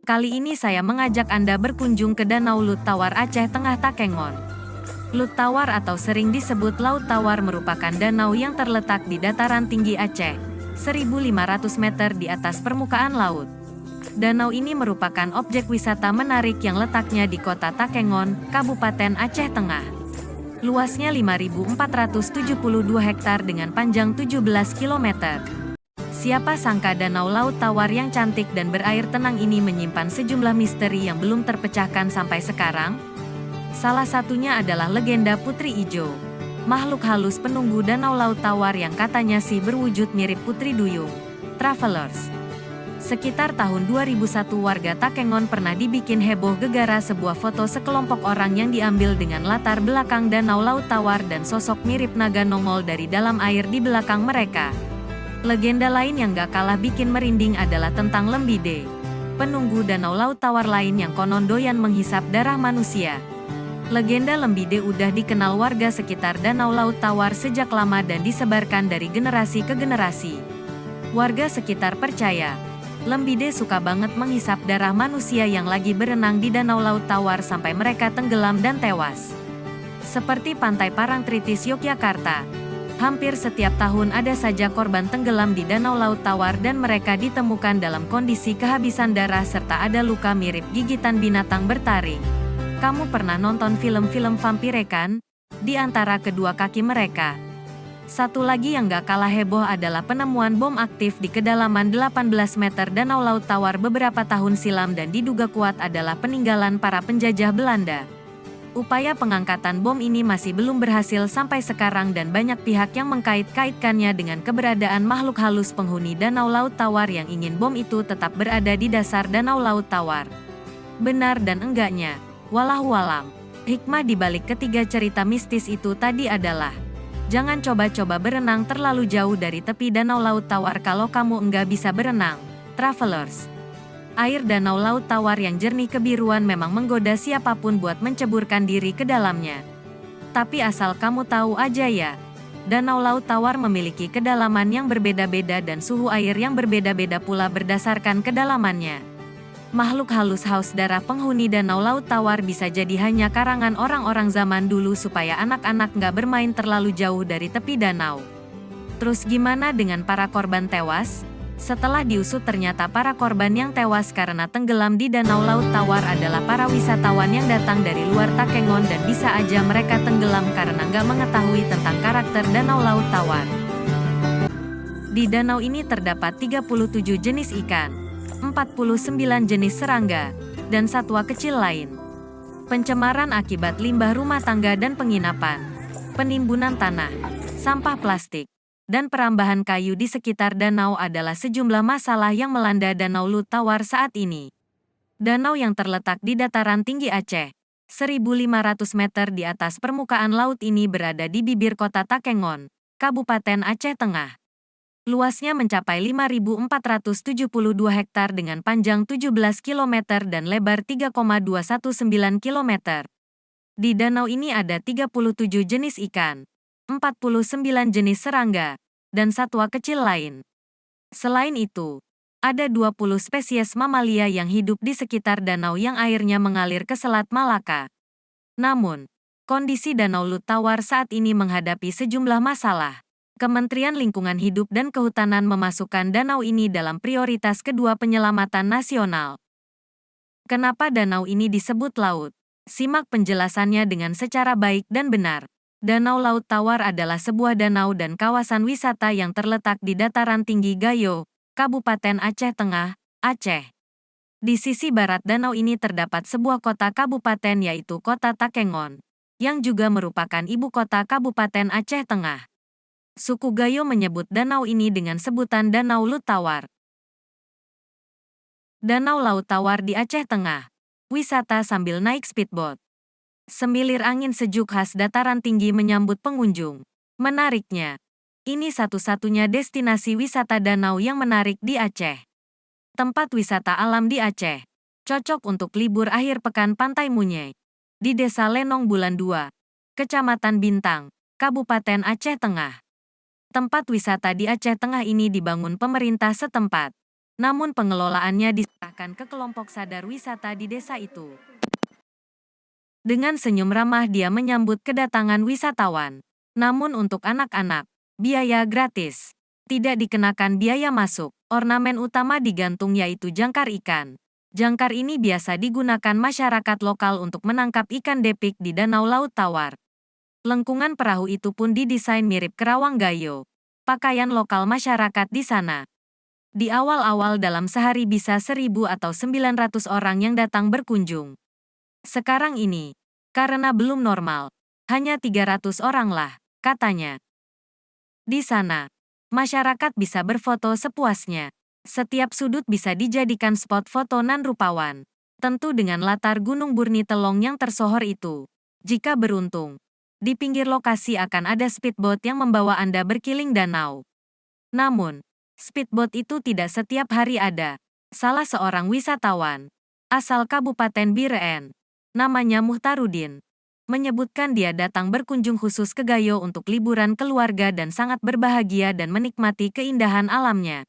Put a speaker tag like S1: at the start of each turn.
S1: Kali ini saya mengajak Anda berkunjung ke Danau Lut Tawar Aceh Tengah Takengon. Lut Tawar atau sering disebut Laut Tawar merupakan danau yang terletak di dataran tinggi Aceh, 1.500 meter di atas permukaan laut. Danau ini merupakan objek wisata menarik yang letaknya di kota Takengon, Kabupaten Aceh Tengah. Luasnya 5.472 hektar dengan panjang 17 kilometer. Siapa sangka danau Laut Tawar yang cantik dan berair tenang ini menyimpan sejumlah misteri yang belum terpecahkan sampai sekarang? Salah satunya adalah legenda Putri Ijo, makhluk halus penunggu danau Laut Tawar yang katanya sih berwujud mirip Putri Duyung. Travelers. Sekitar tahun 2001 warga Takengon pernah dibikin heboh gegara sebuah foto sekelompok orang yang diambil dengan latar belakang danau Laut Tawar dan sosok mirip naga nongol dari dalam air di belakang mereka. Legenda lain yang gak kalah bikin merinding adalah tentang Lembide, penunggu danau Laut Tawar lain yang konon doyan menghisap darah manusia. Legenda Lembide udah dikenal warga sekitar danau Laut Tawar sejak lama dan disebarkan dari generasi ke generasi. Warga sekitar percaya, Lembide suka banget menghisap darah manusia yang lagi berenang di danau Laut Tawar sampai mereka tenggelam dan tewas. Seperti Pantai Parangtritis Yogyakarta, hampir setiap tahun ada saja korban tenggelam di danau Laut Tawar dan mereka ditemukan dalam kondisi kehabisan darah serta ada luka mirip gigitan binatang bertaring. Kamu pernah nonton film-film vampire kan? Di antara kedua kaki mereka. Satu lagi yang gak kalah heboh adalah penemuan bom aktif di kedalaman 18 meter danau Laut Tawar beberapa tahun silam dan diduga kuat adalah peninggalan para penjajah Belanda. Upaya pengangkatan bom ini masih belum berhasil sampai sekarang dan banyak pihak yang mengkait-kaitkannya dengan keberadaan makhluk halus penghuni danau Laut Tawar yang ingin bom itu tetap berada di dasar danau Laut Tawar. Benar dan enggaknya, wallahu-alam. Hikmah dibalik ketiga cerita mistis itu tadi adalah, jangan coba-coba berenang terlalu jauh dari tepi danau Laut Tawar kalau kamu enggak bisa berenang, travelers. Air danau Laut Tawar yang jernih kebiruan memang menggoda siapapun buat menceburkan diri ke dalamnya. Tapi asal kamu tahu aja ya, danau Laut Tawar memiliki kedalaman yang berbeda-beda dan suhu air yang berbeda-beda pula berdasarkan kedalamannya. Makhluk halus haus darah penghuni danau Laut Tawar bisa jadi hanya karangan orang-orang zaman dulu supaya anak-anak nggak bermain terlalu jauh dari tepi danau. Terus gimana dengan para korban tewas? Setelah diusut ternyata para korban yang tewas karena tenggelam di danau Laut Tawar adalah para wisatawan yang datang dari luar Takengon dan bisa aja mereka tenggelam karena nggak mengetahui tentang karakter danau Laut Tawar. Di danau ini terdapat 37 jenis ikan, 49 jenis serangga, dan satwa kecil lain. Pencemaran akibat limbah rumah tangga dan penginapan, penimbunan tanah, sampah plastik, dan perambahan kayu di sekitar danau adalah sejumlah masalah yang melanda danau Lut Tawar saat ini. Danau yang terletak di dataran tinggi Aceh, 1.500 meter di atas permukaan laut ini berada di bibir kota Takengon, Kabupaten Aceh Tengah. Luasnya mencapai 5.472 hektar dengan panjang 17 km dan lebar 3,219 km. Di danau ini ada 37 jenis ikan, 49 jenis serangga, dan satwa kecil lain. Selain itu, ada 20 spesies mamalia yang hidup di sekitar danau yang airnya mengalir ke Selat Malaka. Namun, kondisi danau Lut Tawar saat ini menghadapi sejumlah masalah. Kementerian Lingkungan Hidup dan Kehutanan memasukkan danau ini dalam prioritas kedua penyelamatan nasional. Kenapa danau ini disebut laut? Simak penjelasannya dengan secara baik dan benar. Danau Laut Tawar adalah sebuah danau dan kawasan wisata yang terletak di dataran tinggi Gayo, Kabupaten Aceh Tengah, Aceh. Di sisi barat danau ini terdapat sebuah kota kabupaten yaitu Kota Takengon, yang juga merupakan ibu kota Kabupaten Aceh Tengah. Suku Gayo menyebut danau ini dengan sebutan Danau Lut Tawar. Danau Laut Tawar di Aceh Tengah. Wisata sambil naik speedboat. Semilir angin sejuk khas dataran tinggi menyambut pengunjung. Menariknya, ini satu-satunya destinasi wisata danau yang menarik di Aceh. Tempat wisata alam di Aceh, cocok untuk libur akhir pekan Pantai Munyai. Di Desa Lenong Bulan 2, Kecamatan Bintang, Kabupaten Aceh Tengah. Tempat wisata di Aceh Tengah ini dibangun pemerintah setempat. namun pengelolaannya diserahkan ke kelompok sadar wisata di desa itu. Dengan senyum ramah dia menyambut kedatangan wisatawan. Namun untuk anak-anak, biaya gratis. Tidak dikenakan biaya masuk. Ornamen utama digantung yaitu jangkar ikan. Jangkar ini biasa digunakan masyarakat lokal untuk menangkap ikan depik di Danau Laut Tawar. Lengkungan perahu itu pun didesain mirip kerawang gayo. Pakaian lokal masyarakat di sana. Di awal-awal dalam sehari bisa 1.000 atau 900 orang yang datang berkunjung. Sekarang ini, karena belum normal, hanya 300 orang lah, katanya. Di sana, masyarakat bisa berfoto sepuasnya. Setiap sudut bisa dijadikan spot foto nan rupawan. Tentu dengan latar Gunung Burni Telong yang tersohor itu. Jika beruntung, di pinggir lokasi akan ada speedboat yang membawa Anda berkeliling danau. Namun, speedboat itu tidak setiap hari ada. Salah seorang wisatawan, asal Kabupaten Biren, namanya Muhtarudin, menyebutkan dia datang berkunjung khusus ke Gayo untuk liburan keluarga dan sangat berbahagia dan menikmati keindahan alamnya.